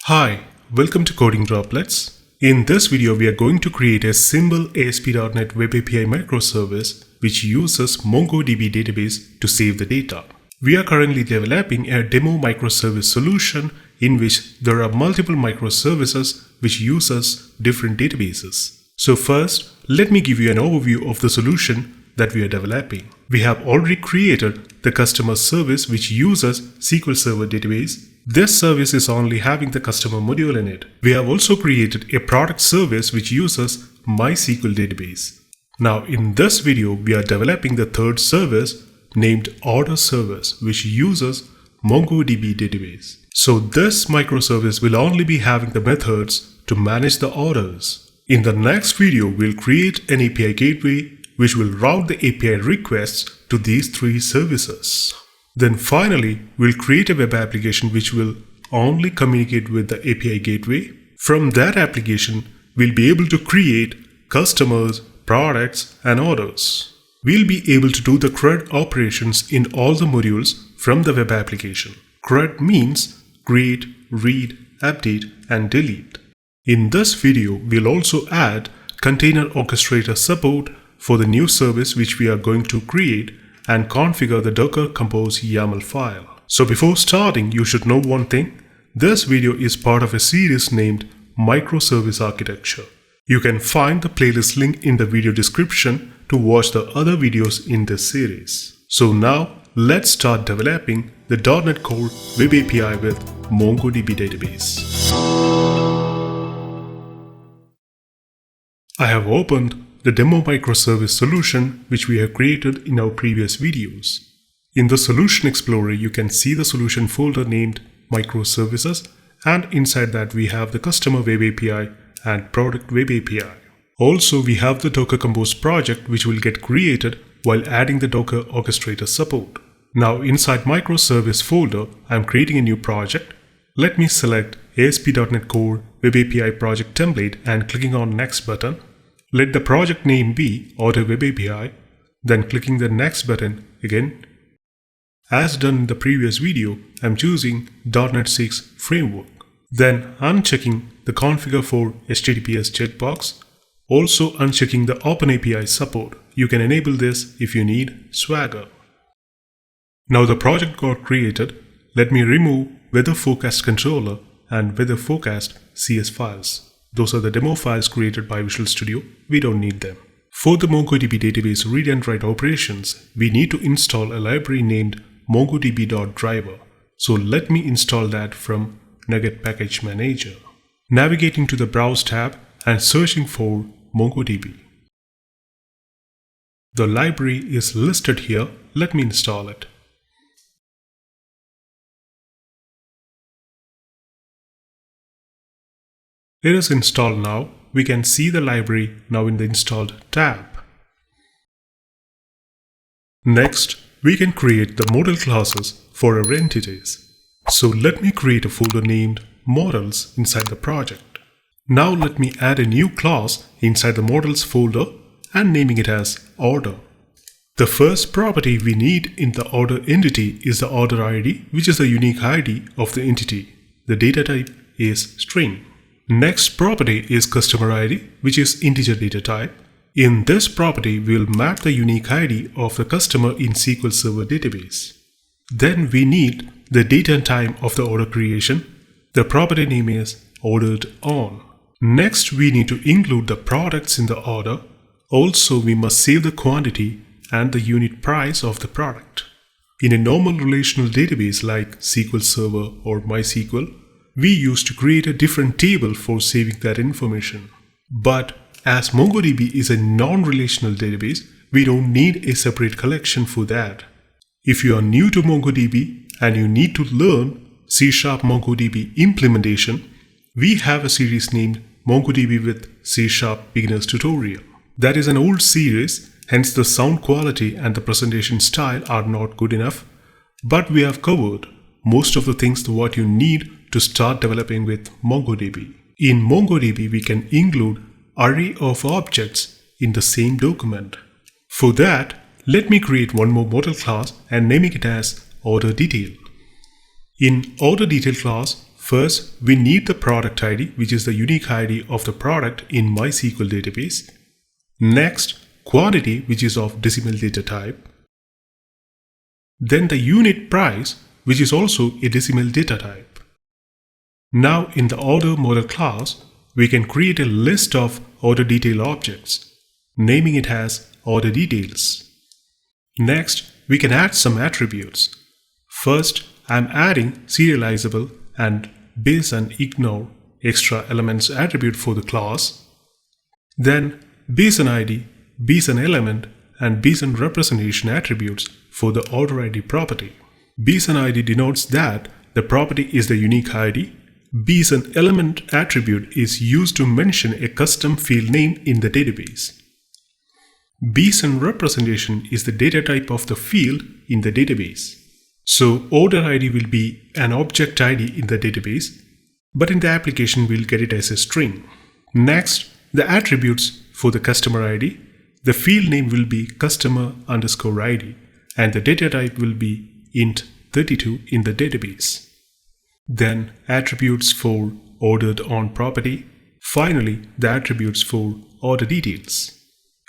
Hi, welcome to Coding Droplets. In this video, we are going to create a simple ASP.NET Web API microservice which uses MongoDB Database to save the data. We are currently developing a demo microservice solution in which there are multiple microservices which uses different databases. So first, let me give you an overview of the solution that we are developing. We have already created the customer service which uses SQL Server database. This service is only having the customer module in it. We have also created a product service which uses MySQL database. Now in this video, we are developing the third service named order service which uses MongoDB database. So this microservice will only be having the methods to manage the orders. In the next video, we'll create an API gateway which will route the API requests to these three services. Then finally, we'll create a web application which will only communicate with the API gateway. From that application, we'll be able to create customers, products, and orders. We'll be able to do the CRUD operations in all the modules from the web application. CRUD means create, read, update, and delete. In this video, we'll also add container orchestrator support for the new service which we are going to create and configure the Docker Compose YAML file. So before starting, you should know one thing. This video is part of a series named Microservice Architecture. You can find the playlist link in the video description to watch the other videos in this series. So now, let's start developing the .NET Core Web API with MongoDB Database. I have opened the demo microservice solution which we have created in our previous videos. In the Solution Explorer, you can see the solution folder named Microservices, and inside that we have the Customer Web API and Product Web API. Also, we have the Docker Compose project which will get created while adding the Docker Orchestrator support. Now inside Microservice folder, I am creating a new project. Let me select ASP.NET Core Web API project template and clicking on Next button. Let the project name be Order Web API, then clicking the Next button again. As done in the previous video, I am choosing .NET 6 framework. Then unchecking the Configure for HTTPS checkbox. Also unchecking the OpenAPI support. You can enable this if you need Swagger. Now the project got created. Let me remove Weather Forecast Controller and Weather Forecast CS files. Those are the demo files created by Visual Studio. We don't need them. For the MongoDB database read and write operations, we need to install a library named mongodb.driver. So let me install that from NuGet Package Manager. Navigating to the Browse tab and searching for MongoDB. The library is listed here. Let me install it. It is installed now. We can see the library now in the Installed tab. Next, we can create the model classes for our entities. So let me create a folder named Models inside the project. Now let me add a new class inside the Models folder and naming it as Order. The first property we need in the order entity is the order ID, which is the unique ID of the entity. The data type is string. Next property is customer ID, which is integer data type. In this property, we will map the unique ID of the customer in SQL Server database. Then we need the date and time of the order creation. The property name is ordered on. Next, we need to include the products in the order. Also, we must save the quantity and the unit price of the product. In a normal relational database like SQL Server or MySQL, we used to create a different table for saving that information. But as MongoDB is a non-relational database, we don't need a separate collection for that. If you are new to MongoDB and you need to learn C# MongoDB implementation, we have a series named MongoDB with C# Beginners Tutorial. That is an old series, hence the sound quality and the presentation style are not good enough. But we have covered most of the things what you need to start developing with MongoDB. In MongoDB, we can include array of objects in the same document. For that, let me create one more model class and naming it as Order Detail. In Order Detail class, First, we need the product ID, which is the unique ID of the product in MySQL database. Next, quantity, which is of decimal data type. Then the unit price, which is also a decimal data type. Now in the order model class, we can create a list of order detail objects, naming it as order details. Next, we can add some attributes. First, I'm adding serializable and base and ignore extra elements attribute for the class. Then base and ID, base and element, and base and representation attributes for the order ID property. Base and ID denotes that the property is the unique ID. Base and element attribute is used to mention a custom field name in the database. Base and representation is the data type of the field in the database. So order ID will be an object ID in the database, but in the application we'll get it as a string. Next, the attributes for the customer ID. The field name will be customer_ID and the data type will be int 32 in the database. Then attributes for ordered on property. Finally, the attributes for order details.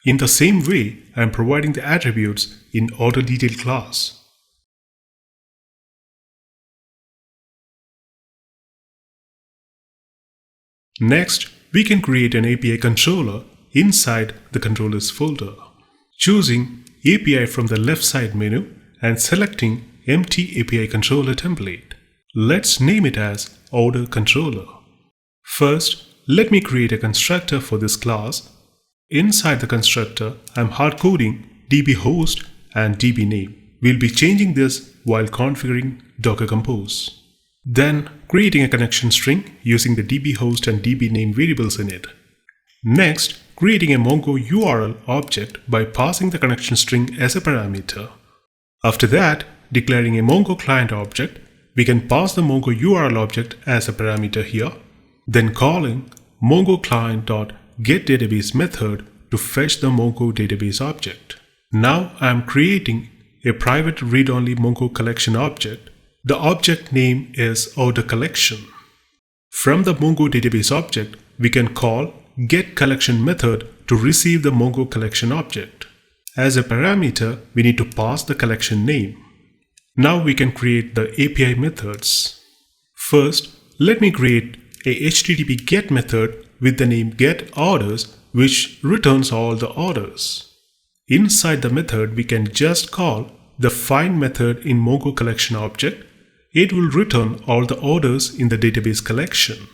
In the same way, I am providing the attributes in order detail class. Next, we can create an API controller inside the controllers folder. Choosing API from the left side menu and selecting empty API controller template. Let's name it as order controller. First, let me create a constructor for this class. Inside the constructor, I'm hardcoding db host and db name. We'll be changing this while configuring Docker Compose. Then creating a connection string using the db host and db name variables in it. Next, creating a Mongo URL object by passing the connection string as a parameter. After that, declaring a Mongo client object, we can pass the Mongo URL object as a parameter here. Then calling Mongo client.getDatabase method to fetch the Mongo database object. Now I am creating a private read-only Mongo collection object. The object name is order collection. From the Mongo database object, we can call getCollection method to receive the Mongo collection object. As a parameter, we need to pass the collection name. Now we can create the API methods. First, let me create a HTTP GET method with the name getOrders, which returns all the orders. Inside the method, we can just call the find method in Mongo collection object. It will return all the orders in the database collection.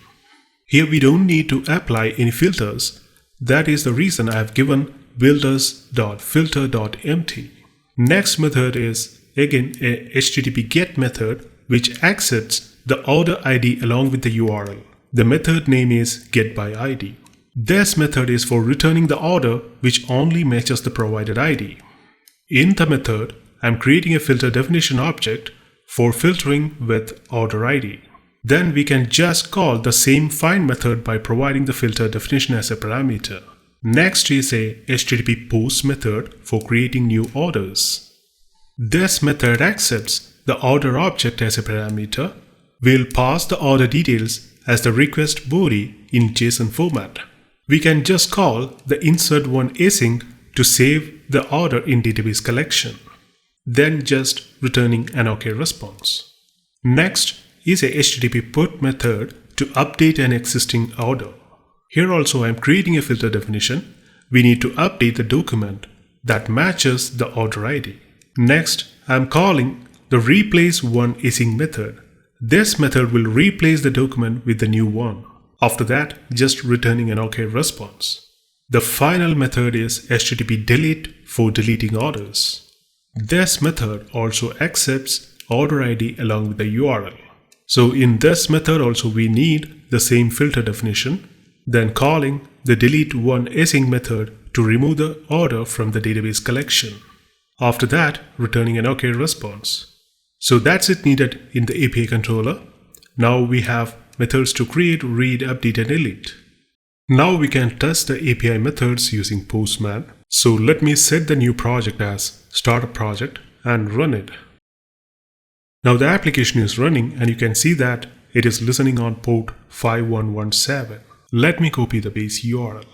Here we don't need to apply any filters. That is the reason I have given builders.filter.empty. Next method is again a HTTP GET method which accepts the order ID along with the URL. The method name is getById. This method is for returning the order which only matches the provided ID. In the method, I am creating a filter definition object for filtering with order ID. Then we can just call the same find method by providing the filter definition as a parameter. Next is a HTTP post method for creating new orders. This method accepts the order object as a parameter. We'll pass the order details as the request body in JSON format. We can just call the insert1async to save the order in database collection. Then just returning an OK response. Next is a HTTP put method to update an existing order. Here also I am creating a filter definition. We need to update the document that matches the order ID. Next, I am calling the replace1async method. This method will replace the document with the new one. After that, just returning an OK response. The final method is HTTP delete for deleting orders. This method also accepts order ID along with the URL. So in this method also we need the same filter definition, then calling the delete1async method to remove the order from the database collection. After that, returning an OK response. So that's it needed in the API controller. Now we have methods to create, read, update and delete. Now we can test the API methods using Postman. So let me set the new project as start a project and run it. Now the application is running and you can see that it is listening on port 5117. Let me copy the base URL.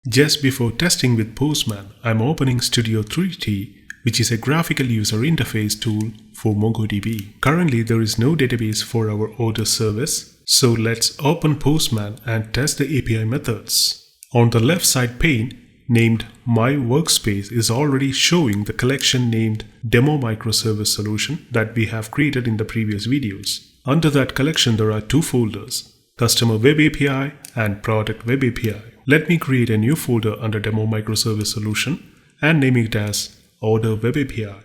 Just before testing with Postman, I'm opening Studio 3T, which is a graphical user interface tool for MongoDB. Currently, there is no database for our order service, so let's open Postman and test the API methods. On the left side pane, named My Workspace is already showing the collection named Demo Microservice Solution that we have created in the previous videos. Under that collection, there are two folders, Customer Web API and Product Web API. Let me create a new folder under Demo Microservice Solution and name it as Order Web API.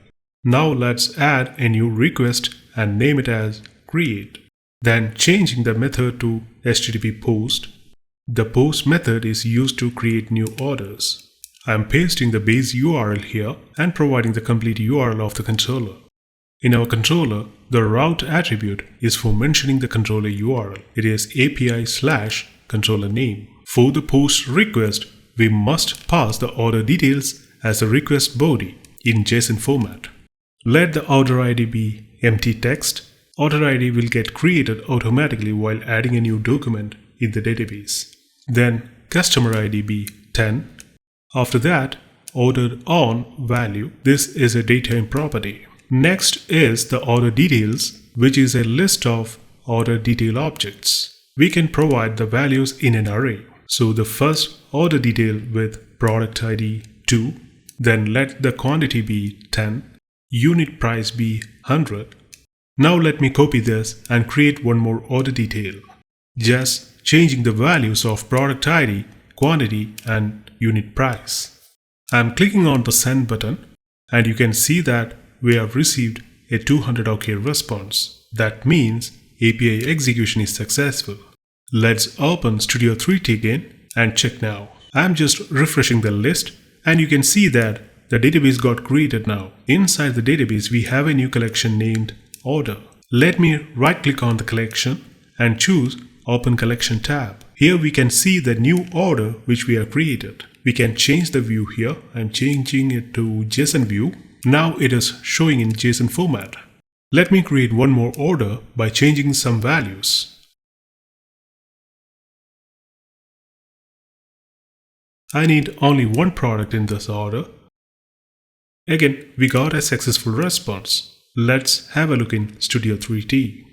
Now let's add a new request and name it as Create. Then changing the method to HTTP Post. The post method is used to create new orders. I am pasting the base URL here and providing the complete URL of the controller. In our controller, the route attribute is for mentioning the controller URL. It is API/controller name. For the post request, we must pass the order details as a request body in JSON format. Let the order ID be empty text. Order ID will get created automatically while adding a new document in the database. Then customer ID be 10. After that, ordered on value. This is a datetime property. Next is the order details, which is a list of order detail objects. We can provide the values in an array. So the first order detail with product ID 2, then let the quantity be 10, unit price be 100. Now let me copy this and create one more order detail, just changing the values of product ID, quantity and unit price. I am clicking on the send button and you can see that we have received a 200 OK response. That means API execution is successful. Let's open Studio 3T again and check now. I am just refreshing the list and you can see that the database got created now. Inside the database, we have a new collection named Order. Let me right click on the collection and choose Open Collection tab. Here we can see the new order which we have created. We can change the view here. I'm changing it to JSON view. Now it is showing in JSON format. Let me create one more order by changing some values. I need only one product in this order. Again, we got a successful response. Let's have a look in Studio 3T.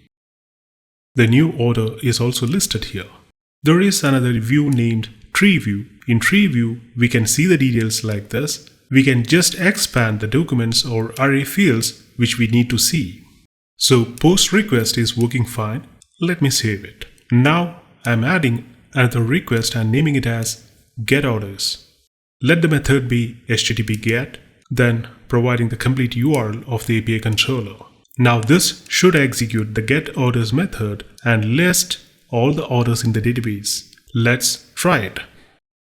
The new order is also listed here. There is another view named Tree View. In Tree View, we can see the details like this. We can just expand the documents or array fields which we need to see. So post request is working fine. Let me save it. Now I'm adding another request and naming it as Get Orders. Let the method be HTTP GET, then providing the complete URL of the API controller. Now this should execute the Get Orders method and list all the orders in the database. Let's try it.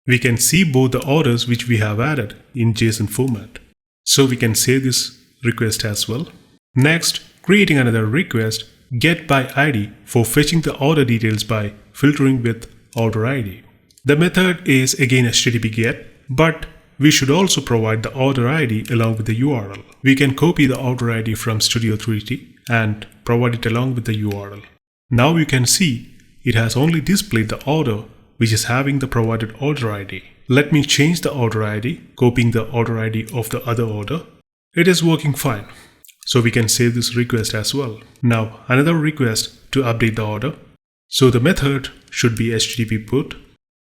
We can see both the orders which we have added in JSON format. So we can save this request as well. Next, creating another request, Get by ID, for fetching the order details by filtering with order ID. The method is again HTTP GET, but we should also provide the order ID along with the URL. We can copy the order ID from Studio 3T and provide it along with the URL. Now you can see it has only displayed the order which is having the provided order ID. Let me change the order ID, copying the order ID of the other order. It is working fine. So we can save this request as well. Now another request to update the order. So the method should be HTTP put,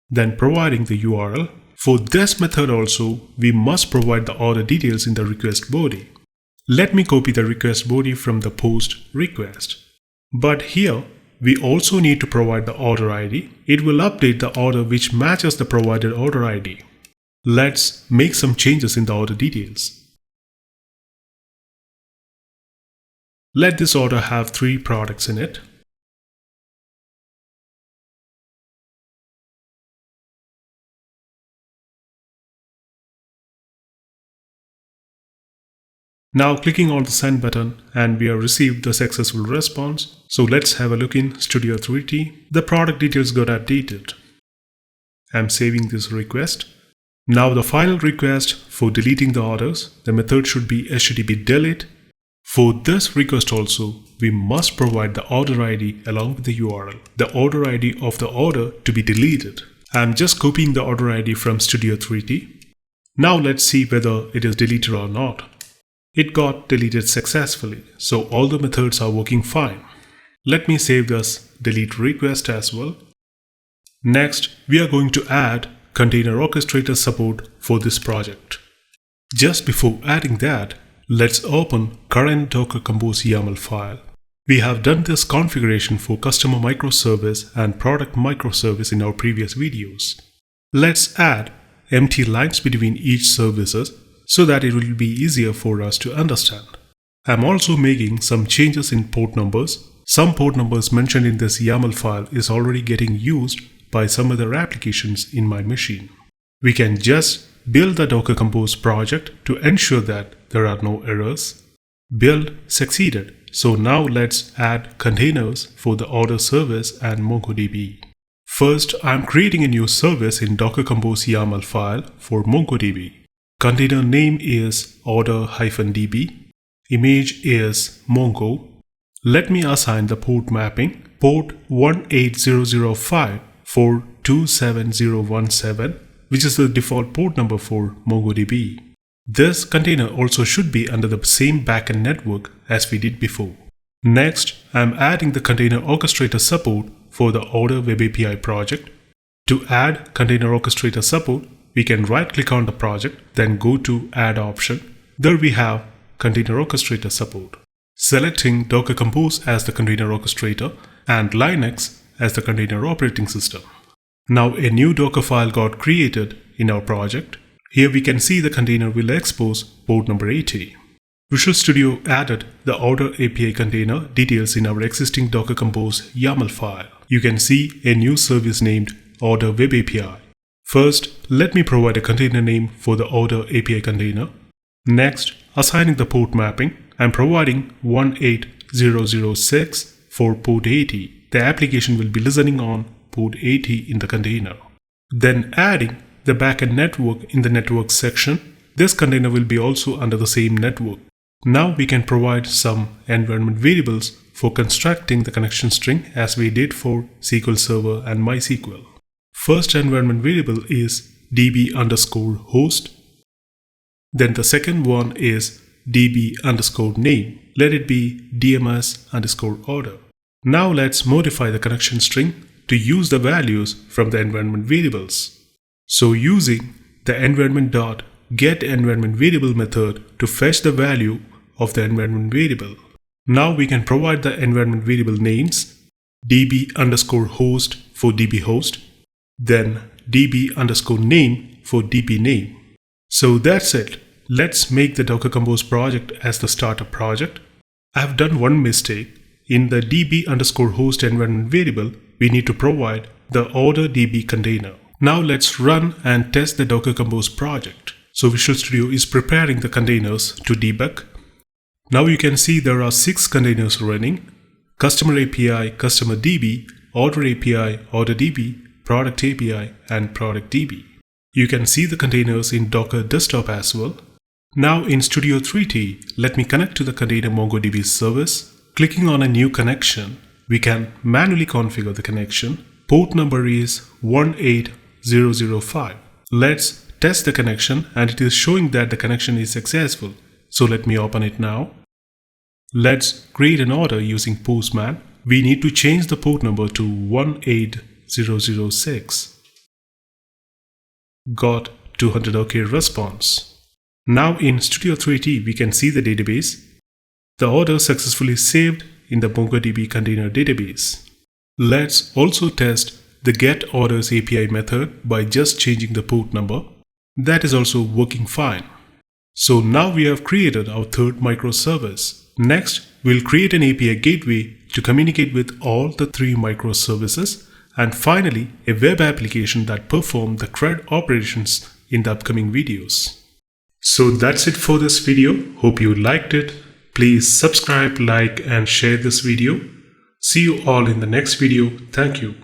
then providing the URL. For this method also, we must provide the order details in the request body. Let me copy the request body from the post request. But here, we also need to provide the order ID. It will update the order which matches the provided order ID. Let's make some changes in the order details. Let this order have 3 products in it. Now clicking on the send button and we have received the successful response. So let's have a look in Studio 3T. The product details got updated. I'm saving this request. Now the final request for deleting the orders, the method should be HTTP delete. For this request also, we must provide the order ID along with the URL, the order ID of the order to be deleted. I'm just copying the order ID from Studio 3D. Now let's see whether it is deleted or not. It got deleted successfully, so all the methods are working fine. Let me save this delete request as well. Next, we are going to add container orchestrator support for this project. Just before adding that, let's open current Docker Compose YAML file. We have done this configuration for customer microservice and product microservice in our previous videos. Let's add empty lines between each services so that it will be easier for us to understand. I'm also making some changes in port numbers. Some port numbers mentioned in this YAML file is already getting used by some other applications in my machine. We can just build the Docker Compose project to ensure that there are no errors. Build succeeded. So now let's add containers for the order service and MongoDB. First, I'm creating a new service in Docker Compose YAML file for MongoDB. Container name is order-db. Image is Mongo. Let me assign the port mapping, port 18005 for 27017, which is the default port number for MongoDB. This container also should be under the same backend network as we did before. Next, I'm adding the container orchestrator support for the Order Web API project. To add container orchestrator support, we can right-click on the project, then go to Add option. There we have container orchestrator support. Selecting Docker Compose as the container orchestrator and Linux as the container operating system. Now a new Docker file got created in our project. Here we can see the container will expose port number 80. Visual Studio added the Order API container details in our existing Docker Compose YAML file. You can see a new service named Order Web API. First, let me provide a container name for the Order API container. Next, assigning the port mapping, I'm providing 18006 for port 80. The application will be listening on port 80 in the container. Then adding the backend network in the network section. This container will be also under the same network. Now we can provide some environment variables for constructing the connection string as we did for SQL Server and MySQL. First environment variable is db_host. Then the second one is db_name. Let it be dms_order. Now let's modify the connection string to use the values from the environment variables. So using the environment.getEnvironmentVariable method to fetch the value of the environment variable. Now we can provide the environment variable names db_host for dbhost, then db_name for dbname. So that's it. Let's make the Docker Compose project as the starter project. I have done one mistake. In the db_host environment variable, we need to provide the order db container. Now let's run and test the Docker Compose project. So Visual Studio is preparing the containers to debug. Now you can see there are 6 containers running: Customer API, Customer DB, Order API, Order DB, Product API, and Product DB. You can see the containers in Docker Desktop as well. Now in Studio 3D, let me connect to the container MongoDB service. Clicking on a new connection, we can manually configure the connection. Port number is 18005. Let's test the connection and it is showing that the connection is successful. So let me open it now. Let's create an order using Postman. We need to change the port number to 18006. Got 200 OK response. Now in Studio 3D we can see the database. The order successfully saved in the MongoDB container database. Let's also test the getOrders API method by just changing the port number. That is also working fine. So now we have created our third microservice. Next, we'll create an API gateway to communicate with all the 3 microservices, and finally a web application that performs the CRUD operations in the upcoming videos. So that's it for this video. Hope you liked it. Please subscribe, like, and share this video. See you all in the next video. Thank you.